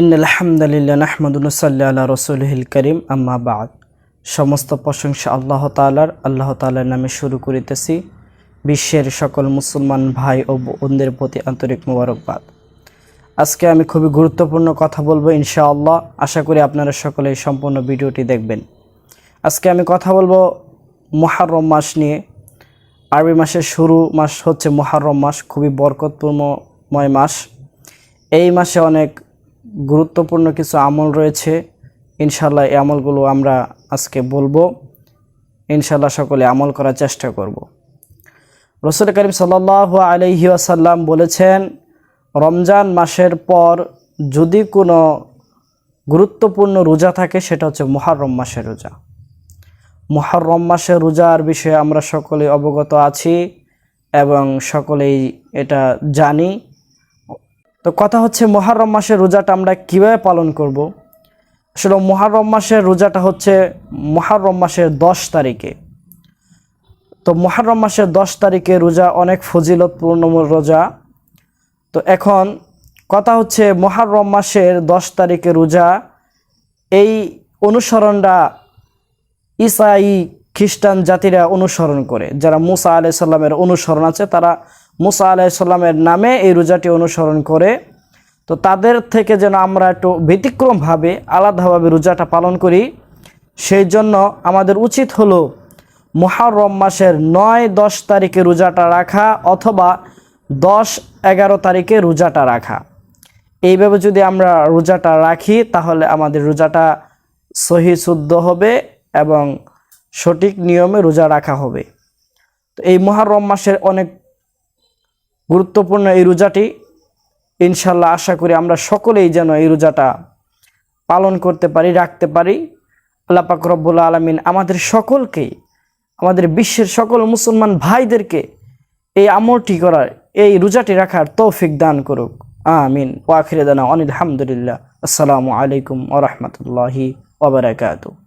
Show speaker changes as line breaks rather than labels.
ইন্নাল হামদালিল্লাহ নাহমাদুহু ওয়া নুসাল্লি আলা রাসূলিহিল কারীম আম্মা বা'দ। সমস্ত প্রশংসা আল্লাহ তাআলার নামে শুরু করিতেছি। বিশ্বের সকল মুসলমান ভাই ও বোনদের প্রতি আন্তরিক মোবারকবাদ। আজকে আমি খুবই গুরুত্বপূর্ণ কথা বলবো ইনশাআল্লাহ। আশা করি আপনারা সকলে এই সম্পূর্ণ ভিডিওটি দেখবেন। আজকে আমি কথা বলবো মুহররম মাস নিয়ে। আরবি মাসের শুরু মাস হচ্ছে মুহররম মাস, খুবই বরকতপূর্ণময় মাস। এই মাসে অনেক গুরুত্বপূর্ণ কিছু আমল রয়েছে। ইনশাআল্লাহ এই আমলগুলো আমরা আজকে বলবো। ইনশাআল্লাহ সকলে আমল করার চেষ্টা করব। রাসূল করিম সাল্লাল্লাহু আলাইহি ওয়াসাল্লাম বলেছেন, রমজান মাসের পর যদি কোনো গুরুত্বপূর্ণ রোজা থাকে সেটা হচ্ছে মুহররম মাসের রোজা। মুহররম মাসের রোজার বিষয়ে আমরা সকলে অবগত আছি এবং সকলেই এটা জানি। তো কথা হচ্ছে মুহররম মাসের রোজাটা আমরা কিভাবে পালন করব। আসলে মুহররম মাসের রোজাটা হচ্ছে মুহররম মাসের 10 তারিখে। তো মুহররম মাসের 10 তারিখে রোজা অনেক ফজিলতপূর্ণ রোজা। তো এখন কথা হচ্ছে মুহররম মাসের 10 তারিখে রোজা, এই অনুসরণটা ঈসাই খ্রিস্টান জাতিরা অনুসরণ করে। যারা মুসা আলাইহিস সালামের অনুসরণ আছে, তারা মুসা আলাইহিস সালামের নামে এই রোজাটি অনুসরণ করে। তো তাদের থেকে যেন আমরা একটু ব্যতিক্রমভাবে আলাদাভাবে রোজাটা পালন করি, সেই জন্য আমাদের উচিত হলো মুহররম মাসের 9-10 তারিখে রোজাটা রাখা অথবা 10-11 তারিখে রোজাটা রাখা। এইভাবে যদি আমরা রোজাটা রাখি তাহলে আমাদের রোজাটা সহি শুদ্ধ হবে এবং সঠিক নিয়মে রোজা রাখা হবে। তো এই মুহররম মাসের অনেক গুরুত্বপূর্ণ এই রোজাটি। ইনশাআল্লাহ আশা করি আমরা সকলেই যেন এই রোজাটা পালন করতে পারি, রাখতে পারি। আল্লাহ পাক রব্বুল আলামিন আমাদের সকলকেই, আমাদের বিশ্বের সকল মুসলমান ভাইদেরকে এই আমলটি করার, এই রোজাটি রাখার তৌফিক দান করুক। আমিন। ওয়া আখিরু দাওয়ানা আনিল হামদুলিল্লাহ। আসসালামু আলাইকুম ওয়া রাহমাতুল্লাহি ওয়া বারাকাতুহু।